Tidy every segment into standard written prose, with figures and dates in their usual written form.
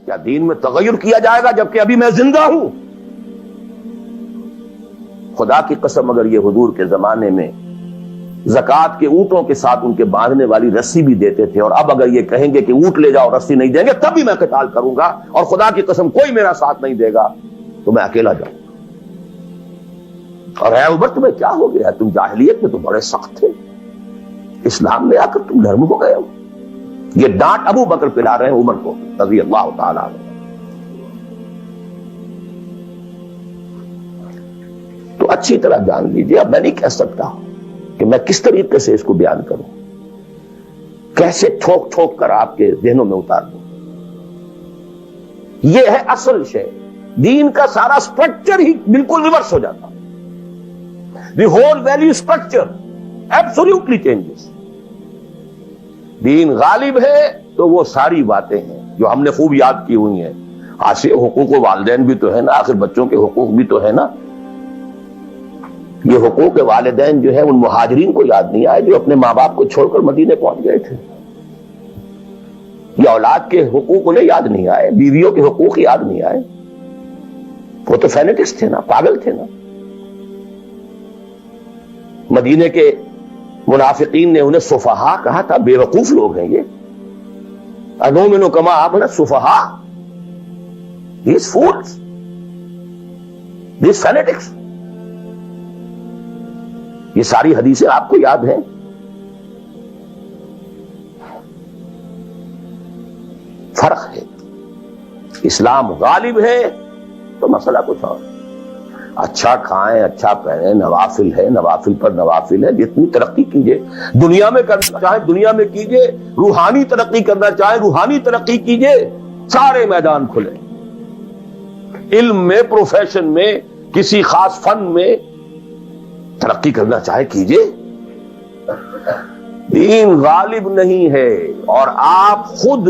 کیا دین میں تغیر کیا جائے گا جبکہ ابھی میں زندہ ہوں؟ خدا کی قسم اگر یہ حضور کے زمانے میں زکوٰۃ کے اونٹوں کے ساتھ ان کے باندھنے والی رسی بھی دیتے تھے، اور اب اگر یہ کہیں گے کہ اونٹ لے جاؤ رسی نہیں دیں گے، تب بھی میں قتال کروں گا، اور خدا کی قسم کوئی میرا ساتھ نہیں دے گا تو میں اکیلا جاؤں گا۔ اور اے عمر تمہیں کیا ہو گیا؟ تم جاہلیت میں تو بڑے سخت تھے، اسلام میں آ کر تم نرم ہو گئے ہو۔ یہ ڈانٹ ابو بکر پلا رہے ہیں عمر کو رضی اللہ تعالیٰ عنہ۔ تو اچھی طرح جان لیجیے، اب میں نہیں کہہ سکتا کہ میں کس طریقے سے اس کو بیان کروں، کیسے ٹھوک ٹھوک کر آپ کے ذہنوں میں اتار دوں۔ یہ ہے اصل شے، دین کا سارا سٹرکچر ہی بالکل ریورس ہو جاتا، the whole value structure absolutely changes. Then غالب ہے تو وہ ساری باتیں ہیں جو ہم نے خوب یاد کی ہوئی ہیں۔ آسے حقوق والدین بھی تو ہے نا، آخر بچوں کے حقوق بھی تو ہے نا۔ یہ حقوق والدین جو ہے ان مہاجرین کو یاد نہیں آئے جو اپنے ماں باپ کو چھوڑ کر مدینے پہنچ گئے تھے۔ یہ اولاد کے حقوق انہیں یاد نہیں آئے، بیویوں کے حقوق یاد نہیں آئے۔ وہ تو فینیٹکس تھے نا، پاگل تھے نا۔ مدینے کے منافقین نے انہیں سفہاء کہا تھا، بے وقوف لوگ ہیں یہ۔ انؤمن کما آمن السفہاء، these fools, these fanatics۔ یہ ساری حدیثیں آپ کو یاد ہیں۔ فرق ہے، اسلام غالب ہے تو مسئلہ کچھ اور۔ اچھا کھائیں، اچھا پہنیں، نوافل ہے، نوافل پر نوافل ہے، جتنی ترقی کیجئے، دنیا میں کرنا چاہیں دنیا میں کیجئے، روحانی ترقی کرنا چاہیں روحانی ترقی کیجئے، سارے میدان کھلے۔ علم میں، پروفیشن میں، کسی خاص فن میں ترقی کرنا چاہے کیجئے۔ دین غالب نہیں ہے، اور آپ خود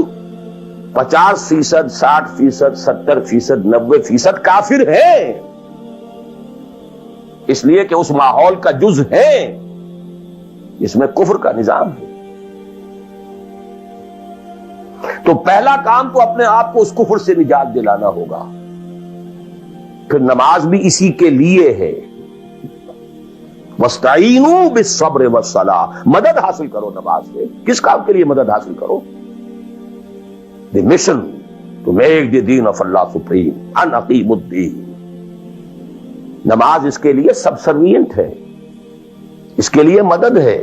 50%، 60%، 70%، 90% کافر ہیں، اس لیے کہ اس ماحول کا جز ہے جس میں کفر کا نظام ہے۔ تو پہلا کام تو اپنے آپ کو اس کفر سے نجات دلانا ہوگا، پھر نماز بھی اسی کے لیے ہے۔ وَاسْتَعِینُوا بِالصَّبْرِ وَالصَّلَاةِ، مدد حاصل کرو نماز سے۔ کس کام کے لیے مدد حاصل کرو؟ the mission to make the deen of Allah supreme، ان اقیموا الدین۔ نماز اس کے لیے سب سروینٹ ہے، اس کے لیے مدد ہے۔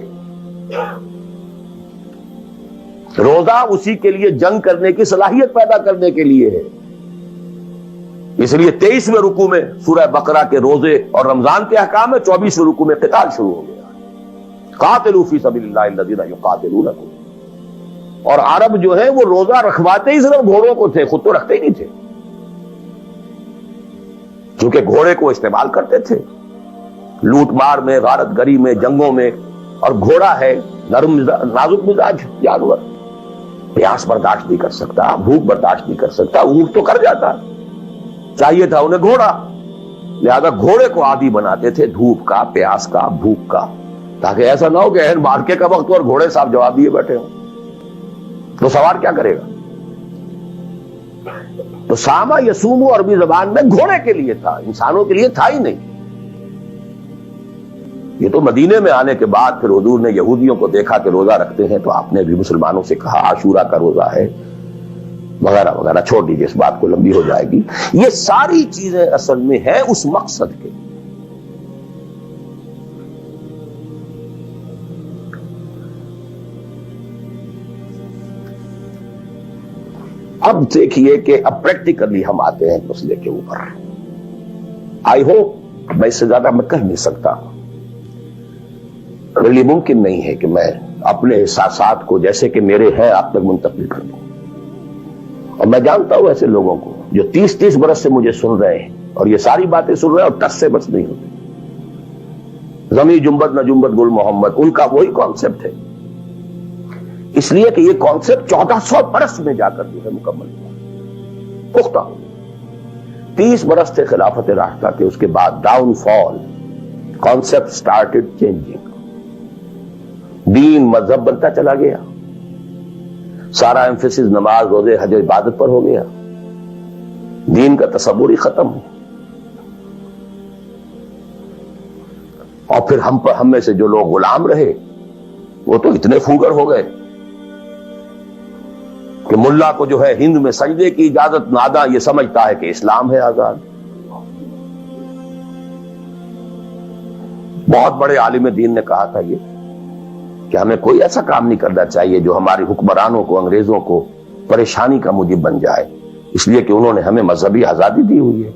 روزہ اسی کے لیے جنگ کرنے کی صلاحیت پیدا کرنے کے لیے ہے۔ اس لیے 23ویں رکوع میں سورہ بقرہ کے روزے اور رمضان کے احکام میں 24ویں رکوع میں قتال شروع ہو گیا، قاتلوا فی سبیل اللہ الذین یقاتلونکم۔ اور عرب جو ہے وہ روزہ رکھواتے ہی صرف گھوڑوں کو تھے، خود تو رکھتے ہی نہیں تھے، کیونکہ گھوڑے کو استعمال کرتے تھے لوٹ مار میں، غارت گری میں، جنگوں میں۔ اور گھوڑا ہے نرم نازک مزاج جانور، پیاس برداشت نہیں کر سکتا، بھوک برداشت نہیں کر سکتا، اونٹ تو کر جاتا، چاہیے تھا انہیں گھوڑا، لہذا گھوڑے کو عادی بناتے تھے دھوپ کا، پیاس کا، بھوک کا، تاکہ ایسا نہ ہو کہ اہل مارکے کا وقت اور گھوڑے صاحب جواب دیے بیٹھے ہوں تو سوار کیا کرے گا۔ تو ساما یسومو عربی زبان میں گھوڑے کے لیے تھا، انسانوں کے لیے تھا ہی نہیں۔ یہ تو مدینے میں آنے کے بعد پھر حضور نے یہودیوں کو دیکھا کہ روزہ رکھتے ہیں، تو آپ نے بھی مسلمانوں سے کہا عاشورہ کا روزہ ہے وغیرہ وغیرہ، چھوڑ دیجیے اس بات کو، لمبی ہو جائے گی۔ یہ ساری چیزیں اصل میں ہیں اس مقصد کے۔ اب دیکھیے کہ اب پریکٹیکلی ہم آتے ہیں مسئلے کے اوپر۔ آئی ہوپ میں اس سے زیادہ میں کہہ نہیں سکتا، ریلی ممکن نہیں ہے کہ میں اپنے احساسات کو جیسے کہ میرے ہیں آپ تک منتقل کر دوں۔ اور میں جانتا ہوں ایسے لوگوں کو جو 30 برس سے مجھے سن رہے ہیں اور یہ ساری باتیں سن رہے ہیں اور ٹس سے بس نہیں ہوتے۔ زمیں جنبت نہ جنبت گل محمد، ان کا وہی کانسیپٹ ہے، اس لیے کہ یہ کانسیپٹ 1400 برس میں جا کر جو ہے مکمل ہوا، پختہ ہو۔ 30 برس تھے خلافت راشدہ کے، اس کے بعد ڈاؤن فال، کانسیپٹ سٹارٹڈ چینجنگ، دین مذہب بنتا چلا گیا، سارا ایمفیسس نماز روزے حج عبادت پر ہو گیا، دین کا تصور ہی ختم. اور پھر ہم میں سے جو لوگ غلام رہے وہ تو اتنے پھوگر ہو گئے کہ ملا کو جو ہے ہند میں سجدے کی اجازت نادا یہ سمجھتا ہے کہ اسلام ہے آزاد. بہت بڑے عالم دین نے کہا تھا یہ کہ ہمیں کوئی ایسا کام نہیں کرنا چاہیے جو ہماری حکمرانوں کو، انگریزوں کو پریشانی کا موجب بن جائے، اس لیے کہ انہوں نے ہمیں مذہبی آزادی دی ہوئی ہے.